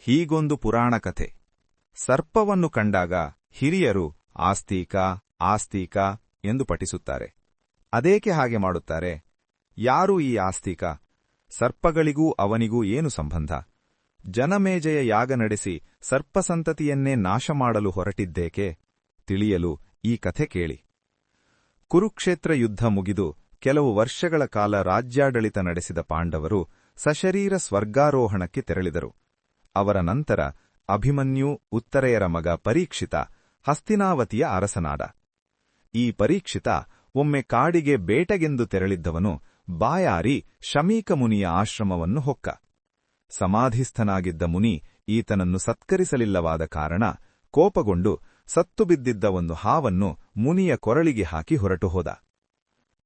ಹೀಗೊಂದು ಪುರಾಣ ಕಥೆ. ಸರ್ಪವನ್ನು ಕಂಡಾಗ ಹಿರಿಯರು ಆಸ್ತೀಕ ಆಸ್ತೀಕ ಎಂದು ಪಠಿಸುತ್ತಾರೆ. ಅದೇಕೆ ಹಾಗೆ ಮಾಡುತ್ತಾರೆ? ಯಾರು ಈ ಆಸ್ತೀಕ? ಸರ್ಪಗಳಿಗೂ ಅವನಿಗೂ ಏನು ಸಂಬಂಧ? ಜನಮೇಜಯ ಯಾಗ ನಡೆಸಿ ಸರ್ಪಸಂತತಿಯನ್ನೇ ನಾಶ ಮಾಡಲು ಹೊರಟಿದ್ದೇಕೆ? ತಿಳಿಯಲು ಈ ಕಥೆ ಕೇಳಿ. ಕುರುಕ್ಷೇತ್ರ ಯುದ್ಧ ಮುಗಿದು ಕೆಲವು ವರ್ಷಗಳ ಕಾಲ ರಾಜ್ಯಾಡಳಿತ ನಡೆಸಿದ ಪಾಂಡವರು ಸಶರೀರ ಸ್ವರ್ಗಾರೋಹಣಕ್ಕೆ ತೆರಳಿದರು. ಅವರ ನಂತರ ಅಭಿಮನ್ಯು ಉತ್ತರೆಯರ ಮಗ ಪರೀಕ್ಷಿತ ಹಸ್ತಿನಾವತಿಯ ಅರಸನಾದ. ಈ ಪರೀಕ್ಷಿತ ಒಮ್ಮೆ ಕಾಡಿಗೆ ಬೇಟೆಗೆಂದು ತೆರಳಿದ್ದವನು ಬಾಯಾರಿ ಶಮೀಕ ಮುನಿಯ ಆಶ್ರಮವನ್ನು ಹೊಕ್ಕ. ಸಮಾಧಿಸ್ಥನಾಗಿದ್ದ ಮುನಿ ಈತನನ್ನು ಸತ್ಕರಿಸಲಿಲ್ಲವಾದ ಕಾರಣ ಕೋಪಗೊಂಡು ಸತ್ತು ಬಿದ್ದಿದ್ದ ಒಂದು ಹಾವನ್ನು ಮುನಿಯ ಕೊರಳಿಗೆ ಹಾಕಿ ಹೊರಟು ಹೋದ.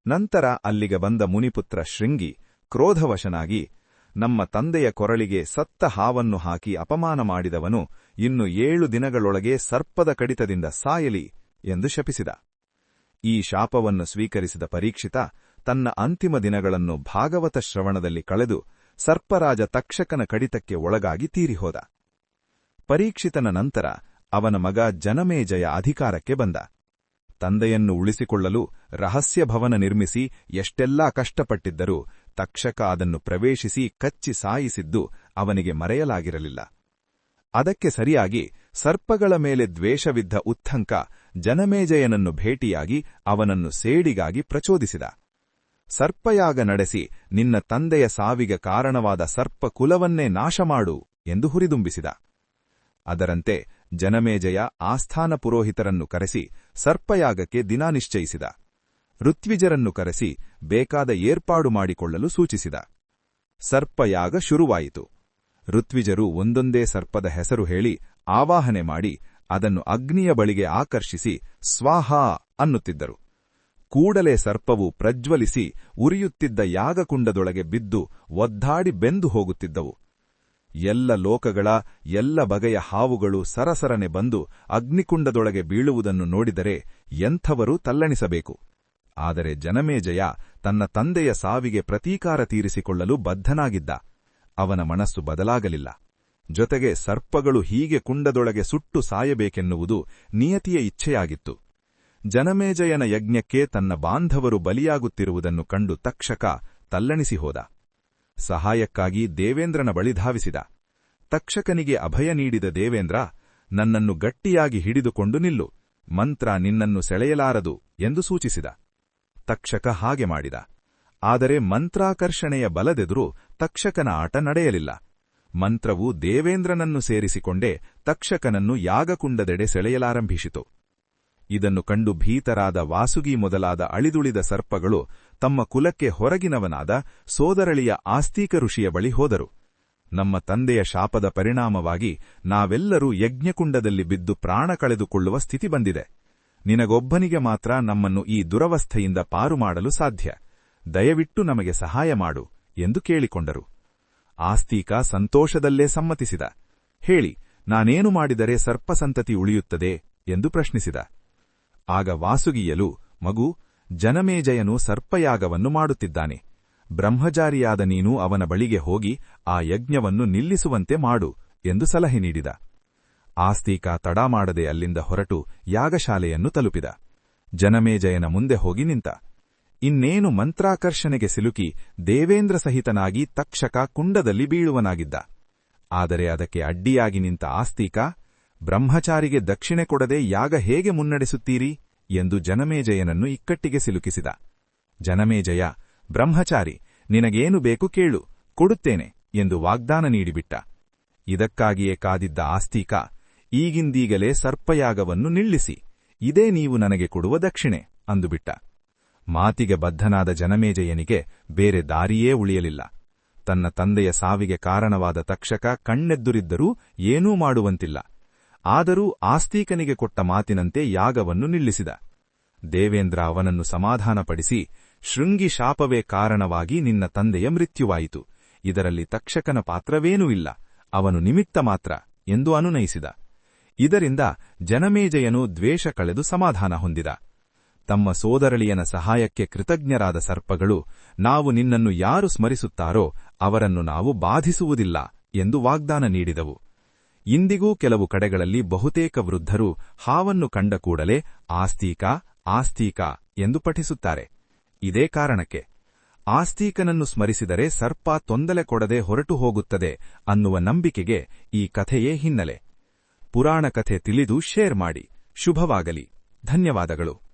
ನಂತರ ಅಲ್ಲಿಗೆ ಬಂದ ಮುನಿಪುತ್ರ ಶೃಂಗಿ ಕ್ರೋಧವಶನಾಗಿ, ನಮ್ಮ ತಂದೆಯ ಕೊರಳಿಗೆ ಸತ್ತ ಹಾವನ್ನು ಹಾಕಿ ಅಪಮಾನ ಮಾಡಿದವನು ಇನ್ನು 7 ದಿನಗಳೊಳಗೆ ಸರ್ಪದ ಕಡಿತದಿಂದ ಸಾಯಲಿ ಎಂದು ಶಪಿಸಿದ. ಈ ಶಾಪವನ್ನು ಸ್ವೀಕರಿಸಿದ ಪರೀಕ್ಷಿತ ತನ್ನ ಅಂತಿಮ ದಿನಗಳನ್ನು ಭಾಗವತ ಶ್ರವಣದಲ್ಲಿ ಕಳೆದು ಸರ್ಪರಾಜ ತಕ್ಷಕನ ಕಡಿತಕ್ಕೆ ಒಳಗಾಗಿ ತೀರಿಹೋದ. ಪರೀಕ್ಷಿತನ ನಂತರ ಅವನ ಮಗ ಜನಮೇಜಯ ಅಧಿಕಾರಕ್ಕೆ ಬಂದ. ತಂದೆಯನ್ನು ಉಳಿಸಿಕೊಳ್ಳಲು ರಹಸ್ಯ ಭವನ ನಿರ್ಮಿಸಿ ಎಷ್ಟೆಲ್ಲಾ ಕಷ್ಟಪಟ್ಟಿದ್ದರೂ ತಕ್ಷಕ ಅದನ್ನು ಪ್ರವೇಶಿಸಿ ಕಚ್ಚಿ ಸಾಯಿಸಿದ್ದು ಅವನಿಗೆ ಮರೆಯಲಾಗಿರಲಿಲ್ಲ. ಅದಕ್ಕೆ ಸರಿಯಾಗಿ ಸರ್ಪಗಳ ಮೇಲೆ ದ್ವೇಷವಿದ್ದ ಉತ್ತಂಕ ಜನಮೇಜಯನನ್ನು ಭೇಟಿಯಾಗಿ ಅವನನ್ನು ಸೇಡಿಗಾಗಿ ಪ್ರಚೋದಿಸಿದ. ಸರ್ಪಯಾಗ ನಡೆಸಿ ನಿನ್ನ ತಂದೆಯ ಸಾವಿಗೆ ಕಾರಣವಾದ ಸರ್ಪ ಕುಲವನ್ನೇ ನಾಶಮಾಡು ಎಂದು ಹುರಿದುಂಬಿಸಿದ. ಅದರಂತೆ ಜನಮೇಜಯ ಆಸ್ಥಾನ ಪುರೋಹಿತರನ್ನು ಕರೆಸಿ ಸರ್ಪಯಾಗಕ್ಕೆ ದಿನ ನಿಶ್ಚಯಿಸಿದ. ಋತ್ವಿಜರನ್ನು ಕರೆಸಿ ಬೇಕಾದ ಏರ್ಪಾಡು ಮಾಡಿಕೊಳ್ಳಲು ಸೂಚಿಸಿದ. ಸರ್ಪಯಾಗ ಶುರುವಾಯಿತು. ಋತ್ವಿಜರು ಒಂದೊಂದೇ ಸರ್ಪದ ಹೆಸರು ಹೇಳಿ ಆವಾಹನೆ ಮಾಡಿ ಅದನ್ನು ಅಗ್ನಿಯ ಬಳಿಗೆ ಆಕರ್ಷಿಸಿ ಸ್ವಾಹಾ ಅನ್ನುತ್ತಿದ್ದರು. ಕೂಡಲೇ ಸರ್ಪವು ಪ್ರಜ್ವಲಿಸಿ ಉರಿಯುತ್ತಿದ್ದ ಯಾಗಕುಂಡದೊಳಗೆ ಬಿದ್ದು ಒದ್ದಾಡಿ ಬೆಂದು ಹೋಗುತ್ತಿದ್ದವು. ಎಲ್ಲ ಲೋಕಗಳ ಎಲ್ಲ ಬಗೆಯ ಹಾವುಗಳು ಸರಸರನೆ ಬಂದು ಅಗ್ನಿಕುಂಡದೊಳಗೆ ಬೀಳುವುದನ್ನು ನೋಡಿದರೆ ಎಂಥವರೂ ತಲ್ಲಣಿಸಬೇಕು. ಆದರೆ ಜನಮೇಜಯ ತನ್ನ ತಂದೆಯ ಸಾವಿಗೆ ಪ್ರತೀಕಾರ ತೀರಿಸಿಕೊಳ್ಳಲು ಬದ್ಧನಾಗಿದ್ದ. ಅವನ ಮನಸ್ಸು ಬದಲಾಗಲಿಲ್ಲ. ಜೊತೆಗೆ ಸರ್ಪಗಳು ಹೀಗೆ ಕುಂಡದೊಳಗೆ ಸುಟ್ಟು ಸಾಯಬೇಕೆನ್ನುವುದು ನಿಯತಿಯ ಇಚ್ಛೆಯಾಗಿತ್ತು. ಜನಮೇಜಯನ ಯಜ್ಞಕ್ಕೆ ತನ್ನ ಬಾಂಧವರು ಬಲಿಯಾಗುತ್ತಿರುವುದನ್ನು ಕಂಡು ತಕ್ಷಕ ತಲ್ಲಣಿಸಿ ಹೋದ. ಸಹಾಯಕ್ಕಾಗಿ ದೇವೇಂದ್ರನ ಬಳಿ ಧಾವಿಸಿದ. ತಕ್ಷಕನಿಗೆ ಅಭಯ ನೀಡಿದ ದೇವೇಂದ್ರ, ನನ್ನನ್ನು ಗಟ್ಟಿಯಾಗಿ ಹಿಡಿದುಕೊಂಡು ನಿಲ್ಲು, ಮಂತ್ರ ನಿನ್ನನ್ನು ಸೆಳೆಯಲಾರದು ಎಂದು ಸೂಚಿಸಿದ. ತಕ್ಷಕ ಹಾಗೆ ಮಾಡಿದ. ಆದರೆ ಮಂತ್ರಾಕರ್ಷಣೆಯ ಬಲದೆದುರು ತಕ್ಷಕನ ಆಟ ನಡೆಯಲಿಲ್ಲ. ಮಂತ್ರವು ದೇವೇಂದ್ರನನ್ನು ಸೇರಿಸಿಕೊಂಡೇ ತಕ್ಷಕನನ್ನು ಯಾಗಕುಂಡದೆಡೆ ಸೆಳೆಯಲಾರಂಭಿಸಿತು. ಇದನ್ನು ಕಂಡು ಭೀತರಾದ ವಾಸುಗಿ ಮೊದಲಾದ ಅಳಿದುಳಿದ ಸರ್ಪಗಳು ತಮ್ಮ ಕುಲಕ್ಕೆ ಹೊರಗಿನವನಾದ ಸೋದರಳಿಯ ಆಸ್ತೀಕ ಋಷಿಯ ಬಳಿ ಹೋದರು. ನಮ್ಮ ತಂದೆಯ ಶಾಪದ ಪರಿಣಾಮವಾಗಿ ನಾವೆಲ್ಲರೂ ಯಜ್ಞಕುಂಡದಲ್ಲಿ ಬಿದ್ದು ಪ್ರಾಣ ಕಳೆದುಕೊಳ್ಳುವ ಸ್ಥಿತಿ ಬಂದಿದೆ. ನಿನಗೊಬ್ಬನಿಗೆ ಮಾತ್ರ ನಮ್ಮನ್ನು ಈ ದುರವಸ್ಥೆಯಿಂದ ಪಾರು ಮಾಡಲು ಸಾಧ್ಯ. ದಯವಿಟ್ಟು ನಮಗೆ ಸಹಾಯ ಮಾಡು ಎಂದು ಕೇಳಿಕೊಂಡರು. ಆಸ್ತೀಕ ಸಂತೋಷದಲ್ಲೇ ಸಮ್ಮತಿಸಿದ. ಹೇಳಿ, ನಾನೇನು ಮಾಡಿದರೆ ಸರ್ಪಸಂತತಿ ಉಳಿಯುತ್ತದೆ ಎಂದು ಪ್ರಶ್ನಿಸಿದ. ಆಗ ವಾಸುಗಿಯಲು, ಮಗು, ಜನಮೇಜಯನು ಸರ್ಪಯಾಗವನ್ನು ಮಾಡುತ್ತಿದ್ದಾನೆ. ಬ್ರಹ್ಮಚಾರಿಯಾದ ನೀನು ಅವನ ಬಳಿಗೆ ಹೋಗಿ ಆ ಯಜ್ಞವನ್ನು ನಿಲ್ಲಿಸುವಂತೆ ಮಾಡು ಎಂದು ಸಲಹೆ ನೀಡಿದ. ಆಸ್ತೀಕ ತಡ ಮಾಡದೆ ಅಲ್ಲಿಂದ ಹೊರಟು ಯಾಗಶಾಲೆಯನ್ನು ತಲುಪಿದ. ಜನಮೇಜಯನ ಮುಂದೆ ಹೋಗಿ ನಿಂತ. ಇನ್ನೇನು ಮಂತ್ರಾಕರ್ಷಣೆಗೆ ಸಿಲುಕಿ ದೇವೇಂದ್ರ ಸಹಿತನಾಗಿ ತಕ್ಷಕ ಕುಂಡದಲ್ಲಿ ಬೀಳುವನಾಗಿದ್ದ. ಆದರೆ ಅದಕ್ಕೆ ಅಡ್ಡಿಯಾಗಿ ನಿಂತ ಆಸ್ತೀಕ, ಬ್ರಹ್ಮಚಾರಿಗೆ ದಕ್ಷಿಣೆ ಕೊಡದೆ ಯಾಗ ಹೇಗೆ ಮುನ್ನಡೆಸುತ್ತೀರಿ ಎಂದು ಜನಮೇಜಯನನ್ನು ಇಕ್ಕಟ್ಟಿಗೆ ಸಿಲುಕಿಸಿದ. ಜನಮೇಜಯ, ಬ್ರಹ್ಮಚಾರಿ, ನಿನಗೇನು ಬೇಕು ಕೇಳು, ಕೊಡುತ್ತೇನೆ ಎಂದು ವಾಗ್ದಾನ ನೀಡಿಬಿಟ್ಟ. ಇದಕ್ಕಾಗಿಯೇ ಕಾದಿದ್ದ ಆಸ್ತೀಕ, ಈಗಿಂದೀಗಲೇ ಸರ್ಪಯಾಗವನ್ನು ನಿಲ್ಲಿಸಿ, ಇದೇ ನೀವು ನನಗೆ ಕೊಡುವ ದಕ್ಷಿಣೆ ಅಂದುಬಿಟ್ಟ. ಮಾತಿಗೆ ಬದ್ಧನಾದ ಜನಮೇಜಯನಿಗೆ ಬೇರೆ ದಾರಿಯೇ ಉಳಿಯಲಿಲ್ಲ. ತನ್ನ ತಂದೆಯ ಸಾವಿಗೆ ಕಾರಣವಾದ ತಕ್ಷಕ ಕಣ್ಣೆದ್ದುರಿದ್ದರೂ ಏನೂ ಮಾಡುವಂತಿಲ್ಲ. ಆದರೂ ಆಸ್ತೀಕನಿಗೆ ಕೊಟ್ಟ ಮಾತಿನಂತೆ ಯಾಗವನ್ನು ನಿಲ್ಲಿಸಿದ. ದೇವೇಂದ್ರ ಅವನನ್ನು ಸಮಾಧಾನಪಡಿಸಿ, ಶೃಂಗಿ ಶಾಪವೇ ಕಾರಣವಾಗಿ ನಿನ್ನ ತಂದೆಯ ಮೃತ್ಯುವಾಯಿತು. ಇದರಲ್ಲಿ ತಕ್ಷಕನ ಪಾತ್ರವೇನೂ ಇಲ್ಲ, ಅವನು ನಿಮಿತ್ತ ಮಾತ್ರ ಎಂದು ಅನುನಯಿಸಿದ. ಇದರಿಂದ ಜನಮೇಜಯನು ದ್ವೇಷ ಕಳೆದು ಸಮಾಧಾನ ಹೊಂದಿದ. ತಮ್ಮ ಸೋದರಳಿಯನ ಸಹಾಯಕ್ಕೆ ಕೃತಜ್ಞರಾದ ಸರ್ಪಗಳು, ನಾವು ನಿನ್ನನ್ನು ಯಾರು ಸ್ಮರಿಸುತ್ತಾರೋ ಅವರನ್ನು ನಾವು ಬಾಧಿಸುವುದಿಲ್ಲ ಎಂದು ವಾಗ್ದಾನ ನೀಡಿದವು. ಇಂದಿಗೂ ಕೆಲವು ಕಡೆಗಳಲ್ಲಿ ಬಹುತೇಕ ವೃದ್ಧರು ಹಾವನ್ನು ಕಂಡ ಕೂಡಲೇ ಆಸ್ತೀಕ ಆಸ್ತೀಕ ಎಂದು ಪಠಿಸುತ್ತಾರೆ. ಇದೇ ಕಾರಣಕ್ಕೆ ಆಸ್ತೀಕನನ್ನು ಸ್ಮರಿಸಿದರೆ ಸರ್ಪ ತೊಂದರೆ ಕೊಡದೆ ಹೊರಟು ಹೋಗುತ್ತದೆ ಅನ್ನುವ ನಂಬಿಕೆಗೆ ಈ ಕಥೆಯೇ ಹಿನ್ನೆಲೆ. ಪುರಾಣ ಕಥೆ ತಿಳಿದು ಶೇರ್ ಮಾಡಿ. ಶುಭವಾಗಲಿ. ಧನ್ಯವಾದಗಳು.